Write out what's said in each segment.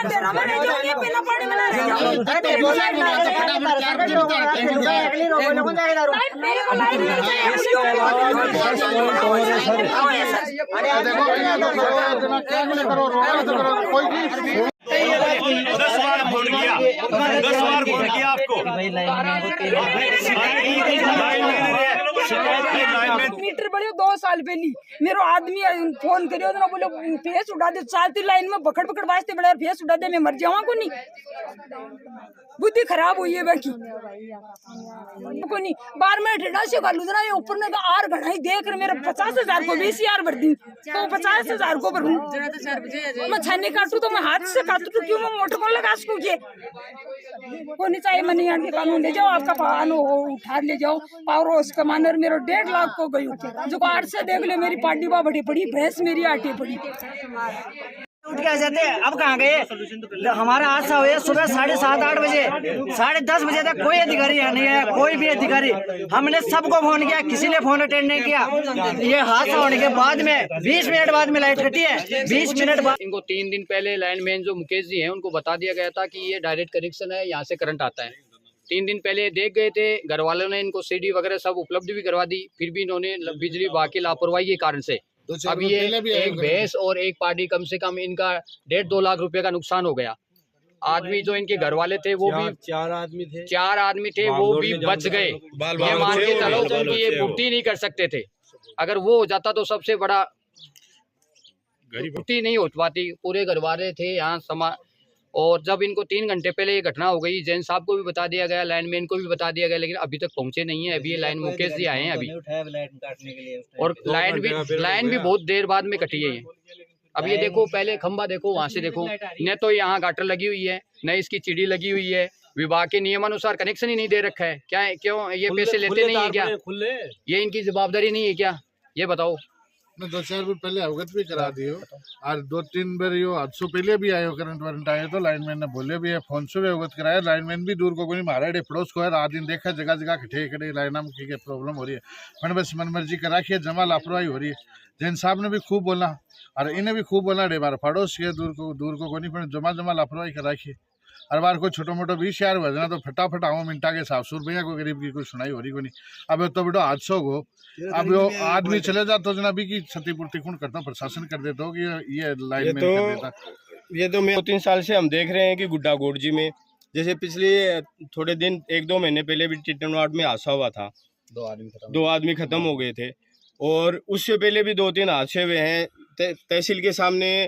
दस बार फोन किया आपको। मीटर बढ़ियो 2 साल पहली मेरो आदमी फोन करियो ना बोलो फेस उड़ा दे, चलती लाइन में पकड़ पकड़ वास्ते बड़ा फेस उड़ा दे, मैं मर जाऊँ को नहीं। बुद्धि खराब हुई है बाकी को नहीं। बार में ठेडा से कर लूँ ऊपर ने आर घड़ाई देख रहे मेरा 50,000 को 20,000 भर दी तो 50,000 को भरूं। मैं छन्नी काटू तो मैं हाथ से काटू तो क्यों मैं मोटर को लगा सकूं के को नहीं चाहिए। मैं नहीं आने कानून ले जाओ, आपका पान हो उठा ले जाओ। पावर हाउस कमांडर मेरो 1.5 लाख को गई जो 8 से देख ले मेरी पार्टी बा बड़ी पड़ी भैंस मेरी आटी पड़ी। उठ के जाते अब कहाँ गए। हमारा हादसा हुआ सुबह 7:30-8 बजे, 10:30 बजे तक कोई अधिकारी यहाँ नहीं है, कोई भी अधिकारी। हमने सबको फोन किया, किसी ने फोन अटेंड नहीं किया। ये हादसा होने के बाद में 20 मिनट बाद में लाइट कटी है। 20 मिनट बाद इनको 3 दिन पहले लाइनमैन जो मुकेश जी हैं उनको बता दिया गया था कि ये डायरेक्ट कनेक्शन है, यहाँ से करंट आता है। 3 दिन पहले देख गए थे, घर वालों ने इनको सीडी वगैरह सब उपलब्ध भी करवा दी, फिर भी इन्होंने बिजली विभाग की लापरवाही के कारण से अब ये एक भैंस और एक पार्टी कम से कम इनका 1.5-2 लाख रुपए का नुकसान हो गया। आदमी जो इनके घर वाले थे वो भी 4 आदमी थे वो भी बच गए। ये मान के चलो क्योंकि ये पूर्ति नहीं कर सकते थे। अगर वो हो जाता तो सबसे बड़ा पूर्ति नहीं हो पाती। पूरे घर वाले थे यहाँ और जब इनको 3 घंटे पहले ये घटना हो गई, जैन साहब को भी बता दिया गया, लाइनमैन को भी बता दिया गया, लेकिन अभी तक पहुंचे नहीं है। अभी ये लाइन मुकेश जी आए हैं अभी, और लाइन भी बहुत देर बाद में कटी है। अब ये देखो, पहले खंबा देखो, वहां से देखो, न तो यहाँ गाटर लगी हुई है न इसकी चिड़ी लगी हुई है। विभाग के नियमानुसार कनेक्शन ही नहीं दे रखा है। क्या है, क्यों ये पैसे लेते नहीं है क्या? ये इनकी जवाबदारी नहीं है क्या? ये बताओ। 2-4 बार पहले अवगत भी करा दियो और 2-3 बार यो हादसों पहले भी आयो, करंट वरंट आयो तो लाइनमैन ने बोले भी है, फोन से भी अवगत कराया। लाइनमैन भी दूर को कोई मारा डे पड़ोस को है, रात दिन देखा जगह जगह खड़े खड़े लाइना में की प्रॉब्लम हो रही है। मैंने बस मनमर्जी करा के जमा लापरवाही हो रही है। जैन साहब ने भी खूब बोला और इन्हें भी खूब बोला डे बार पड़ोस के दूर को कोई नहीं, जमा लापरवाही करा के हर बार कोई छोटो मोटो 20,000 बजना तो फटाफट आओ मिनटा के हिसाब से रुपया कोई गरीब की कोई सुनाई हो रही को नहीं। अब तो बेटो हादसों को अब वो आदमी चले जाता तो जनाबी की क्षतिपूर्ति कौन करता? प्रशासन कर देता हो कि ये लाइन में कर देता। ये तो 2-3 साल से हम देख रहे हैं कि गुड्डा गोडजी में, जैसे पिछले थोड़े दिन 1-2 महीने पहले भी टिटनवाड़ में हादसा हुआ था, 2 आदमी खत्म हो गए थे। और उससे पहले भी 2-3 हादसे हुए हैं। तहसील के सामने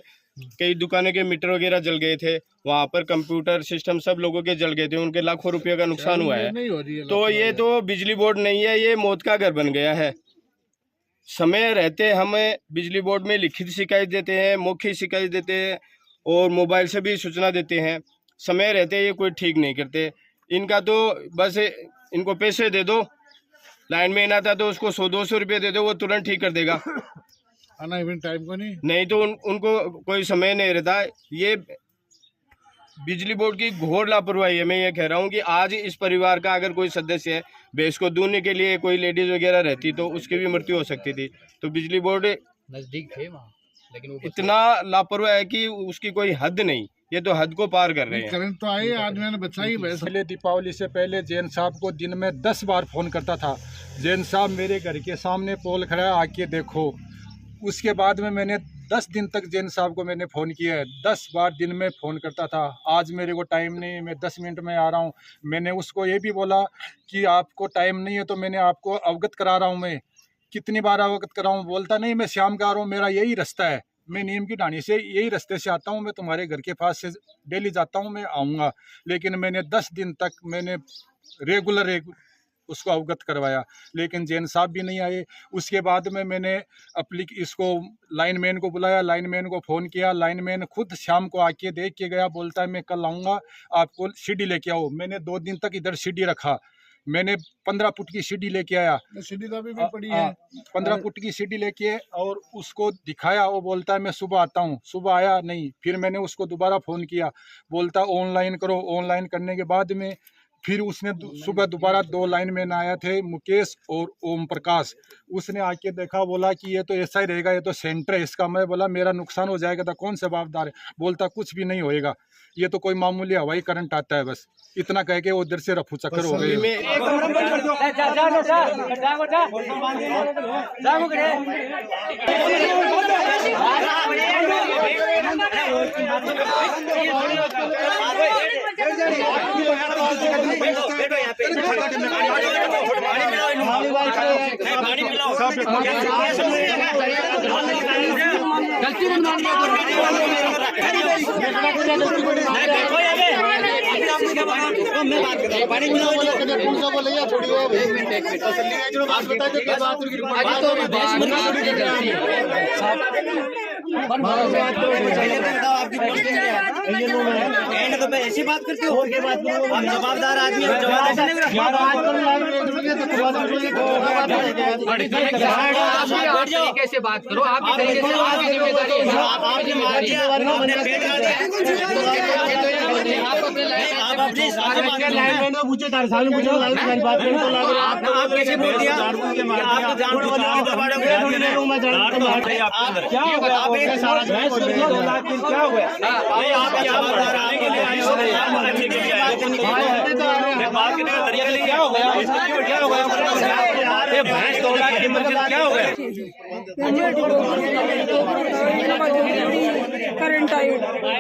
कई दुकानों के मीटर वगैरह जल गए थे, वहाँ पर कंप्यूटर सिस्टम सब लोगों के जल गए थे, उनके लाखों रुपए का नुकसान हुआ है। तो ये तो बिजली बोर्ड नहीं है, ये मौत का घर बन गया है। समय रहते हमें बिजली बोर्ड में लिखित शिकायत देते हैं, मौखिक शिकायत देते हैं और मोबाइल से भी सूचना देते हैं। समय रहते ये कोई ठीक नहीं करते। इनका तो बस इनको पैसे दे दो, लाइनमैन आता तो उसको 100-200 रुपये दे दो, वो तुरंत ठीक कर देगा। टाइम को नहीं तो उनको कोई समय नहीं रहता। ये बिजली बोर्ड की घोर लापरवाही है। मैं ये कह रहा हूँ कि आज इस परिवार का अगर कोई सदस्य है, भैंस को दूहने के लिए कोई लेडीज वगैरह रहती तो उसकी भी मृत्यु हो सकती थी। तो बिजली बोर्ड नजदीक थे वहाँ, लेकिन इतना लापरवाह है कि उसकी कोई हद नहीं। ये तो हद को पार कर रहे हैं। करंट तो आए, आदमी ने बचाई। पहले दीपावली से पहले जैन साहब को दिन में 10 बार फ़ोन करता था। जैन साहब मेरे घर के सामने पोल खड़ा है, आके देखो। उसके बाद में मैंने 10 दिन तक जैन साहब को मैंने फ़ोन किया है, 10 बार दिन में फ़ोन करता था। आज मेरे को टाइम नहीं, मैं 10 मिनट में आ रहा हूँ। मैंने उसको ये भी बोला कि आपको टाइम नहीं है तो मैंने आपको अवगत करा रहा हूँ। मैं कितनी बार अवगत कराऊँ? बोलता नहीं, मैं शाम का आ रहा हूँ, मेरा यही रास्ता है, मैं नीम की ढाणी से यही रास्ते से आता हूँ, मैं तुम्हारे घर के पास से डेली जाता हूँ, मैं आऊँगा। लेकिन मैंने 10 दिन तक मैंने रेगुलर उसको अवगत करवाया, लेकिन जैन साहब भी नहीं आए। उसके बाद में मैंने इसको लाइनमैन को बुलाया, लाइनमैन को फ़ोन किया। लाइनमैन खुद शाम को आके देख के गया, बोलता है मैं कल आऊँगा, आपको सीढ़ी लेके आओ। मैंने 2 दिन तक इधर सीढ़ी रखा। मैंने 15 फुट की सीढ़ी लेके आया, सीढ़ी तो अभी भी पड़ी है। 15 फुट की सीढ़ी लेके और उसको दिखाया। वो बोलता है मैं सुबह आता हूँ। सुबह आया नहीं, फिर मैंने उसको दोबारा फ़ोन किया, बोलता ऑनलाइन करो। ऑनलाइन करने के बाद में फिर उसने सुबह दोबारा 2 लाइनमैन आए थे, मुकेश और ओम प्रकाश। उसने आके देखा, बोला कि ये तो ऐसा ही रहेगा, ये तो सेंटर है इसका। मैं बोला मेरा नुकसान हो जाएगा तो कौन जवाबदार है? बोलता कुछ भी नहीं होएगा, ये तो कोई मामूली हवाई करंट आता है बस। इतना कह के वो उधर से रफू चक्कर हो गए। ऐसी बात करते हो, आप जवाबदार आदमी हो, जवाब तरीके से बात करो, आप कैसे बोल दिया?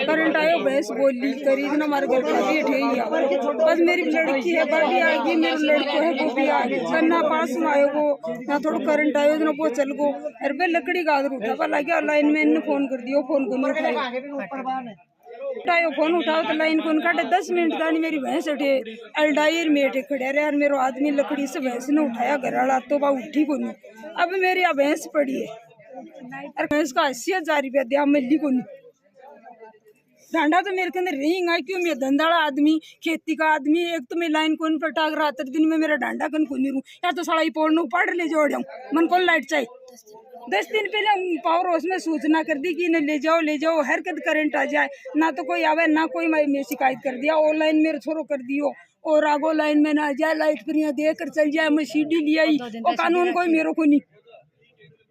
करंट आयो भैंस बोली करीब ना हमारे घर का गेट है ही बस मेरी लड़की है बड़ी आएगी, मेरे लड़को है वो भी आएगी ना पास में आयो को ना थोड़ा करंट आयो ना वो चल गो। अरे लकड़ी का उठा लगे लाइन मैन ने फोन कर दियो, फोन को नहीं उठायो फोन उठाओ तो लाइन को काटे 10 मिनट दानी मेरी भैंस उठे अलडायर में उठे खड़े रहे यार। मेरा आदमी लकड़ी से भैंस ने उठाया घर वाला तो बा उठी को नहीं। अब मेरी यहाँ भैंस पड़ी है और भैंस का 80,000 रुपया दिया मिली को नहीं। डांडा तो मेरे के अंदर रिंग आई क्यों? मैं धंधाड़ा आदमी, खेती का आदमी, एक तो मैं लाइन कौन पटाक रहा था दिन में मेरा डांडा कन को नहीं रू या तो साड़ा पोड़ना पड़ ले जोड़ जाऊँ मन कौन लाइट चाहिए। 10 दिन पहले पावर हाउस में सूचना कर दी कि ले जाओ हर कद करंट आ जाए, ना तो कोई आवे ना कोई मैं शिकायत कर दिया। ऑनलाइन मेरे छोरो कर दियो और आगो लाइन में ना जाए, लाइट पर यहाँ देख कर चल जाए, मैं सीडी लिया ही और कानून कोई मेरे को नहीं।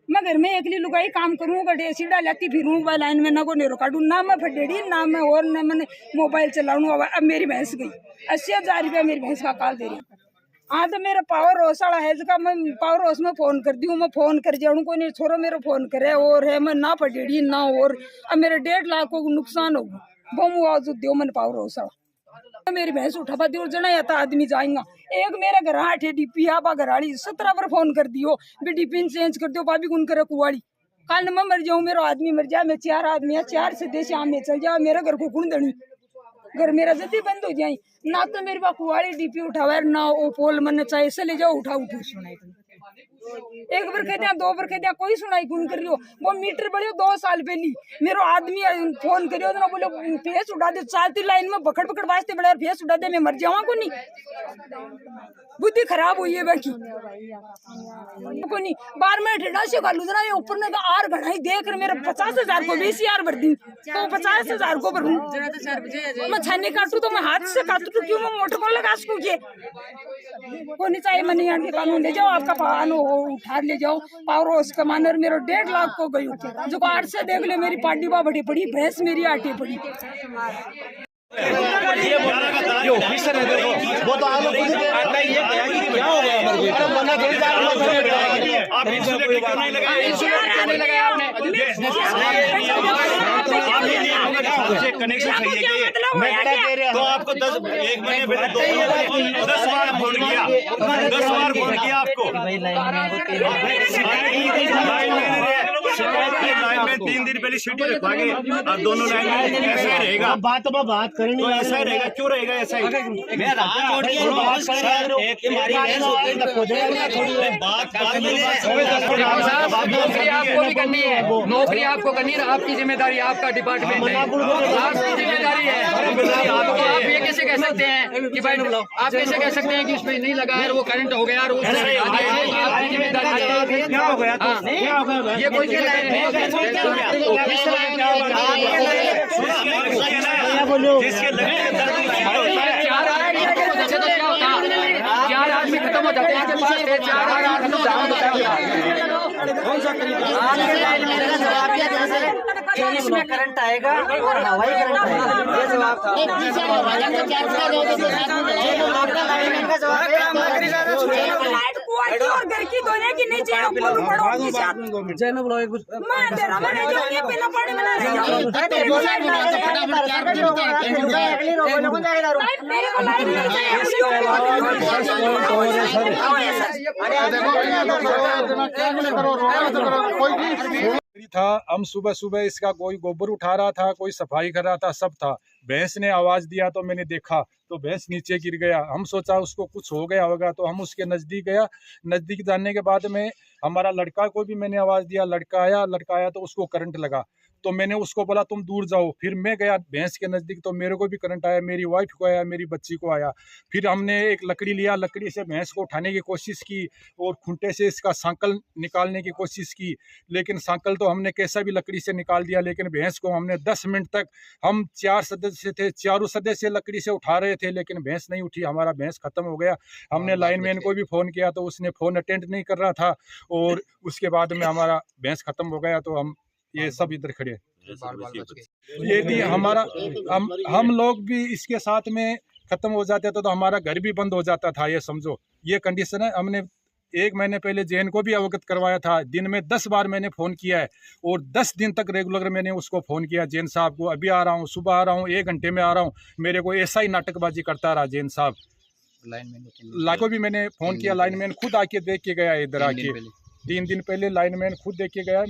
मैं घर में एकली लुगाई काम करूँ गड्ढे सीधा जाती फिरूँ लाइन में ना को नेरो काटूँ ना मैं फटेड़ी ना मैं और न मैंने मोबाइल चलाऊँ। अब मेरी भैंस गई 80,000 रुपया मेरी भैंस का काल दे रही। हाँ तो मेरा पावर हाउस वाला है जिसका मैं पावर हाउस में फोन कर दी हूँ, मैं फोन कर जाऊँ को नहीं छोरो मेरा फोन करे और है मैं ना फटेड़ी ना और अब मेरे 1.5 लाख को नुकसान होगा वो मुआवजा दो मैंने पावर हाउस वाला। मेरी भैंस उठा पाती और जना आता आदमी जाएगा। एक मेरा घर आठे डीपी आप घराड़ी 17 पर फोन कर दियो भी डीपी चेंज कर दियो भाभी गुन करे कुआड़ी काल मैं मर जाऊँ मेरा आदमी मर जाए। मैं 4 आदमी है 4 से देश में चल जाओ मेरा घर को कुण दणी घर मेरा जल्दी बंद हो जाए ना तो मेरे पास कुआड़ी डीपी उठावा ना वो पोल मन चाहे से ले जाओ उठा एक बार कहते हैं 2 बार कहते हैं कोई सुनाई कौन कर रही हो। वो मीटर बढ़ियो 2 साल पहली मेरा आदमी फोन करियो ना बोलो फेस उड़ा दे चलती लाइन में पकड़ वास्ते बड़ा फेस उड़ा दे मैं मर जावा को नहीं बुद्धि खराब हुई है बाकी को नहीं 12 मिनट ठेड़ा से गालू जना ये ऊपर ने तो आर घड़ाई देख कर मेरा 50,000 को 20,000 भर दी तो 50,000 को भरूं मैं छाने काटू तो मैं हाथ से काटू तो क्यों मैं मोटर को लगा सकूं के को नहीं चाहिए मनी आने के कानून ले जाओ आपका पान उठा ले जाओ पावर हाउस कमांडर मेरा 1.5 लाख को गई जो को 8 से देख ले मेरी पार्टी बा बड़ी पड़ी भैंस मेरी आटी पड़ी। ये ऑफिसर है देखो वो तो आप लोग आता ही है क्या हो गया आप इंसुलेटर क्यों नहीं लगाए? इंसुलेटर लगाया आपने कनेक्शन सही है तो आपको 1 महीने पहले 10 बार फोन किया 10 बार फोन किया आपको लाइन में 3 दिन पहले सीटी रखवाएंगे और दोनों लाइन में ऐसा रहेगा बात करनी तो ऐसा रहेगा क्यों रहेगा ऐसा ही मैं नौकरी आपको करनी है आपकी जिम्मेदारी आपका डिपार्टमेंट है आपकी जिम्मेदारी है। आप ये कैसे कह सकते हैं कि भाई आप कैसे कह सकते हैं कि उसमें नहीं लगा है वो करंट हो गया और आपकी जिम्मेदारी है क्या हो गया ये कोई जिसके लगने जाम हो जाते हैं इनके पास जाम आपके लाइनमैन का जवाब दिया जैसे कि इसमें करंट आएगा और हवाई करंट आएगा, ये जवाब था। लाइनमैन का जवाब है लाइट को और घर की दोनों की नीचे ऊपर पड़ोगी साथ मैं अंधेरा में नहीं जाऊंगी, पहला पानी में ना रह जाऊंगी। मेरे को लाइट था। हम सुबह सुबह इसका कोई गोबर उठा रहा था, कोई सफाई कर रहा था, सब था। भैंस ने आवाज दिया तो मैंने देखा तो भैंस नीचे गिर गया। हम सोचा उसको कुछ हो गया होगा तो हम उसके नजदीक गया। नजदीक जाने के बाद में हमारा लड़का को भी मैंने आवाज दिया, लड़का आया तो उसको करंट लगा। तो मैंने उसको बोला तुम दूर जाओ। फिर मैं गया भैंस के नज़दीक तो मेरे को भी करंट आया, मेरी वाइफ को आया, मेरी बच्ची को आया। फिर हमने एक लकड़ी लिया, लकड़ी से भैंस को उठाने की कोशिश की और खूंटे से इसका सांकल निकालने की कोशिश की, लेकिन सांकल तो हमने कैसा भी लकड़ी से निकाल दिया। लेकिन भैंस को हमने 10 मिनट तक, हम 4 सदस्य थे, चारों सदस्य लकड़ी से उठा रहे थे, लेकिन भैंस नहीं उठी। हमारा भैंस खत्म हो गया। हमने लाइनमैन को भी फ़ोन किया तो उसने फ़ोन अटेंड नहीं कर रहा था और उसके बाद में हमारा भैंस खत्म हो गया। तो हम ये सब इधर खड़े, ये भी हमारा हम लोग भी इसके साथ में खत्म हो जाते तो हमारा घर भी बंद हो जाता था। ये समझो ये कंडीशन है। हमने 1 महीने पहले जैन को भी अवगत करवाया था। दिन में 10 बार मैंने फ़ोन किया है और 10 दिन तक रेगुलर मैंने उसको फ़ोन किया, जैन साहब को। अभी आ रहा हूँ, सुबह आ रहा हूँ, 1 घंटे में आ रहा हूँ। मेरे को ऐसा ही नाटकबाजी करता रहा जैन साहब। लाइन को भी मैंने फ़ोन किया, लाइनमैन खुद आके देख के गया इधर आके। 3 दिन पहले लाइनमैन खुद देख के गया।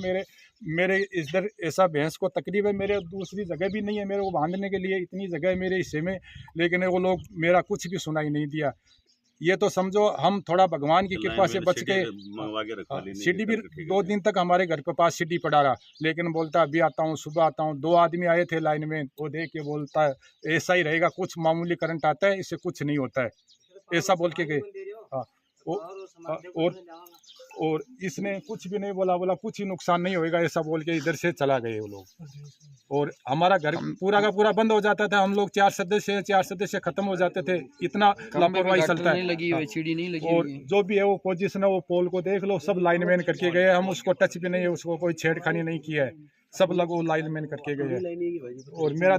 मेरे इधर ऐसा भैंस को तकलीफ है, मेरे दूसरी जगह भी नहीं है मेरे को बांधने के लिए, इतनी जगह है मेरे हिस्से में, लेकिन वो लोग मेरा कुछ भी सुनाई नहीं दिया। ये तो समझो हम थोड़ा भगवान की कृपा से बच के। सीढ़ी भी 2 दिन तक हमारे घर के पास सीढ़ी पड़ा रहा, लेकिन बोलता अभी आता हूँ, सुबह आता हूँ। 2 आदमी आए थे लाइनमैन, वो देख के बोलता है ऐसा ही रहेगा, कुछ मामूली करंट आता है, इससे कुछ नहीं होता है, ऐसा बोल के गए। हाँ और इसने कुछ भी नहीं बोला कुछ ही नुकसान नहीं होएगा, ऐसा बोल के इधर से चला गए वो लोग। और हमारा घर पूरा का पूरा बंद हो जाता था। हम लोग 4 सदस्य खत्म हो जाते थे। इतना लापरवाही चलता है। और जो भी है वो पोजीशन है, वो पोल को देख लो, सब लाइनमैन करके गए। हम उसको टच भी नहीं, उसको कोई छेड़खानी नहीं किया है, सब लोग वो लाइनमैन करके गए। और मेरा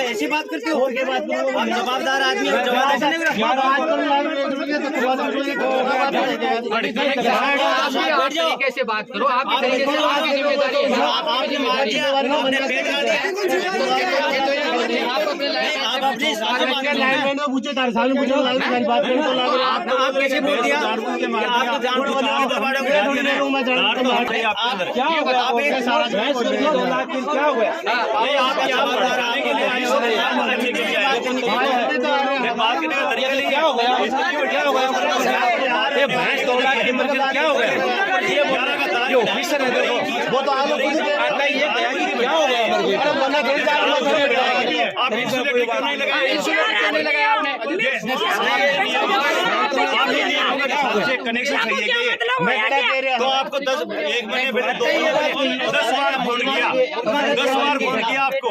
ऐसी बात करते हो, आप जवाबदार आदमी हो, तरीके से बात करो। आप भैंस 2 लाख की मर्जी क्या हो गया? ये ऑफिसर है, देखो वो तो आप लोग ये क्या हो गया? आप इंसुलेटर नहीं लगाया आपने कनेक्शन सही है क्या? तो आपको 1 महीने पहले 10 बार फोन किया, 10 बार फोन किया आपको।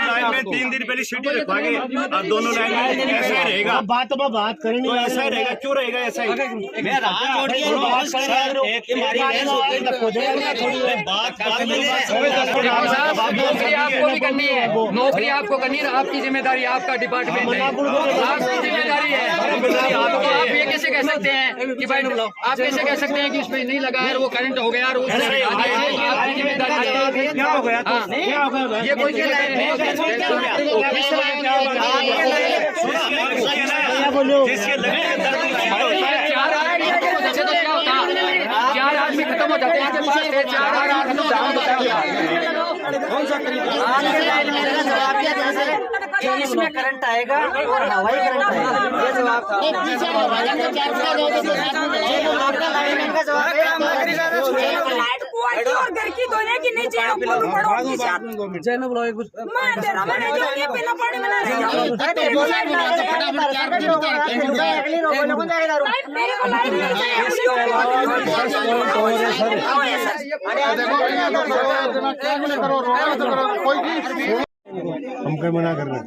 लाइन में 3 दिन पहले सीटी रखवाएंगे और दोनों लाइन में ऐसा ही रहेगा। बात करेंगे तो ऐसा ही रहेगा, क्यों रहेगा ऐसा ही? मैं नौकरी आपको भी करनी है, नौकरी आपको करनी है, आपकी जिम्मेदारी, आपका डिपार्टमेंट है, आपकी जिम्मेदारी है। आप ये कैसे कह सकते हैं कि भाई, आप कैसे कह सकते हैं कि उसमें नहीं लगा है, वो करंट हो गया और आपकी जिम्मेदारी क्या हो गया? ये कोई जिम्मेदारी नहीं है। ऐसे तो क्या होता, 4 आदमी खत्म हो जाते हैं, आपके पास थे 4 आदमी तो जान बचा के कि इसमें करंट आएगा और हवाई करंट आएगा, ये जवाब था। आपका लाइनमैन का जवाब है लाइट को आई और घर की दोने की नीचे ऊपर पड़ो नीचे जैनब लोग कुछ मैं तेरा मैंने जो ये पहला पानी बना रही हूं अरे बोला अगली रोको लोगों जाएगा लाइट मेरे को लाइट नहीं चाहिए हम कहीं मना कर रहे हैं,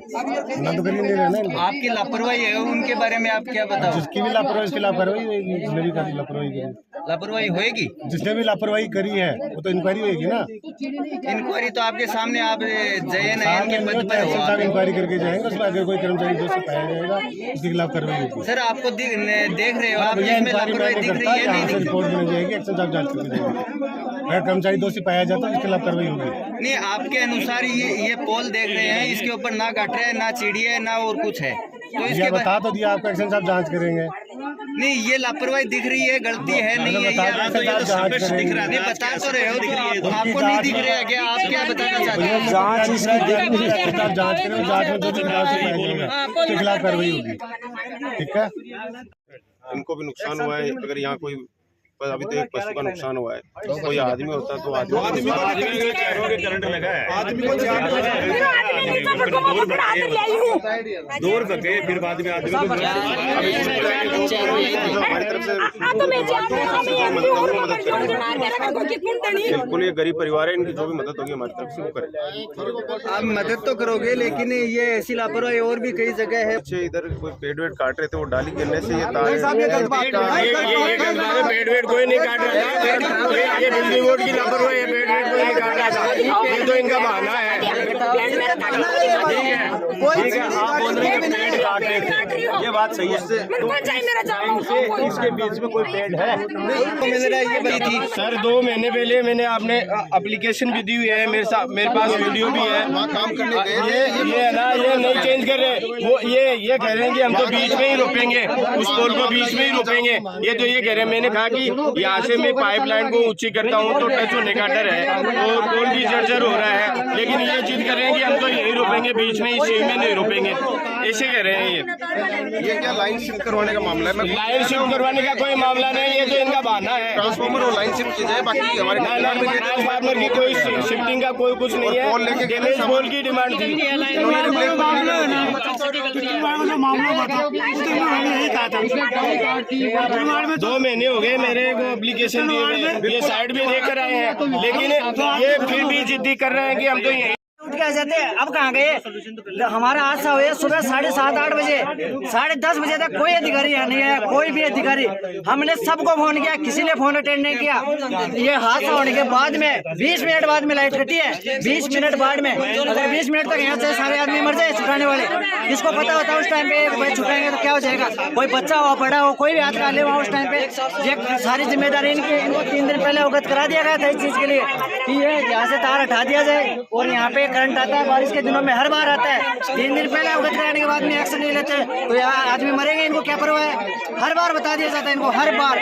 मना तो कर ही नहीं रहे ना। आपकी लापरवाही है, उनके बारे में आप क्या बताओ? जिसकी भी लापरवाही उसकी लापरवाही होगी, जिसने भी करी लापरवाही करी लापरवाही होएगी, जिसने भी लापरवाही करी है वो तो इंक्वायरी होगी ना। इंक्वायरी तो आपके सामने, आप जयन के पद पर हो साहब इंक्वायरी करके जाएंगे, उसमें अगर कोई कर्मचारी दोषी पाया जाएगा उसके खिलाफ कार्रवाई होगी। सर आपको देख रहे हो, आप इसमें लापरवाही दिख रही है, नहीं दिख रिपोर्ट बनी जाएगी, एक्शन साहब जांच करके जाएगी, अगर कर्मचारी दोषी पाया जाता है उसके खिलाफ कार्रवाई होगी। नहीं, आपके अनुसार ये पोल देख रहे हैं, इसके ऊपर ना गटर है, ना सीढ़ी है, ना और कुछ है, तो इसके बता तो दिया आपको, एक्शन साहब जांच करेंगे। नहीं, ये लापरवाही दिख रही है, गलती है नहीं है, ये बता तो रहे हो, आपको नहीं दिख रहा है क्या? आप क्या बताना चाहते हैं? जांच इसकी जांच करें, जांच में जो भी पाया जाएगा उसके खिलाफ कार्रवाई होगी, ठीक है। इनको भी नुकसान हुआ है, अगर यहाँ कोई अभी तो एक पशु का नुकसान हुआ है, तो कोई आदमी होता तो आदमी के चेहरों के करंट लगा है, आदमी को दूर रखे, फिर बाद में आदमी को हमारी तरफ से बिल्कुल ये गरीब परिवार है, इनकी जो भी मदद होगी हमारी तरफ से वो करें। आप मदद तो करोगे, लेकिन ये ऐसी लापरवाही और भी कई जगह है। बच्चे इधर कोई पेड़ वेड़ काट रहे थे, वो डाली गिरने से ये तार पेड़ वेड़ कोई नहीं काट रहा था, ये बिजली बोर्ड की लापरवाही है, पेड़ वेड़ कोई नहीं काट रहा था, ये तो इनका बहाना है। ठीक है, आप बोल रहे हैं पेड़ काट रहे थे, ये बात सही है, इसके बीच में कोई पेड़ है ये बड़ी थी सर। 2 महीने पहले मैंने आपने एप्लीकेशन भी दी हुई है, मेरे पास वीडियो भी है, काम करने ये है ना, ये नहीं चेंज कर रहे, वो ये कह रहे हैं कि हम तो बीच में ही रोपेंगे, उस पोल को बीच में ही रोपेंगे, ये तो ये कह रहे हैं। मैंने कहा कि यहाँ से मैं पाइपलाइन को ऊंची करता हूँ तो टच होने का डर है और पोल भी जर्जर हो रहा है, लेकिन ये जिद कर रहे हैं कि हम तो यही रोपेंगे, बीच में इसी में नहीं रोपेंगे, ऐसे कह रहे हैं। ये क्या लाइन शिफ्ट करवाने का मामला है? लाइन शिफ्ट करवाने का कोई मामला नहीं, ये तो इनका बहाना है। ट्रांसफार्मर और लाइन शिफ्ट की जाए, बाकी हमारे ट्रांसफार्मर की कोई शिफ्टिंग का कोई कुछ नहीं है, डैमेज पोल की डिमांड थी। 2 महीने हो गए मेरे को एप्लीकेशन दिए हुए, ये साइड भी देख कर आए हैं, लेकिन ये फिर भी जिद्दी कर रहे हैं कि हम तो यही उठ के आ जाते हैं। अब कहाँ गए? हमारा हादसा हुआ सुबह 7:30-8 बजे, 10:30 बजे तक कोई अधिकारी यहाँ नहीं है, कोई भी अधिकारी। हमने सबको फोन किया, किसी ने फोन अटेंड नहीं किया। ये हादसा होने के बाद में 20 मिनट बाद में लाइट कटी है, 20 मिनट बाद में। अगर 20 मिनट तक यहाँ से सारे आदमी मर जाए छुटाने वाले, किसको पता होता है उस टाइम पे भाई छुटाएंगे तो क्या हो जाएगा? कोई बच्चा हो, बड़ा हो, कोई भी हाथ डाले वहाँ उस टाइम पे। ये सारी जिम्मेदारी इनको 3 दिन पहले अवगत करा दिया गया था इस चीज के लिए कि ये यहाँ से तार हटा दिया जाए, और यहाँ पे करंट आता है, बारिश के दिनों में हर बार आता है। 3 दिन पहले अवगत कराने के बाद में एक्शन नहीं लेते तो यहाँ आदमी मरेंगे, इनको क्या परवाह है? हर बार बता दिया जाता है इनको, हर बार।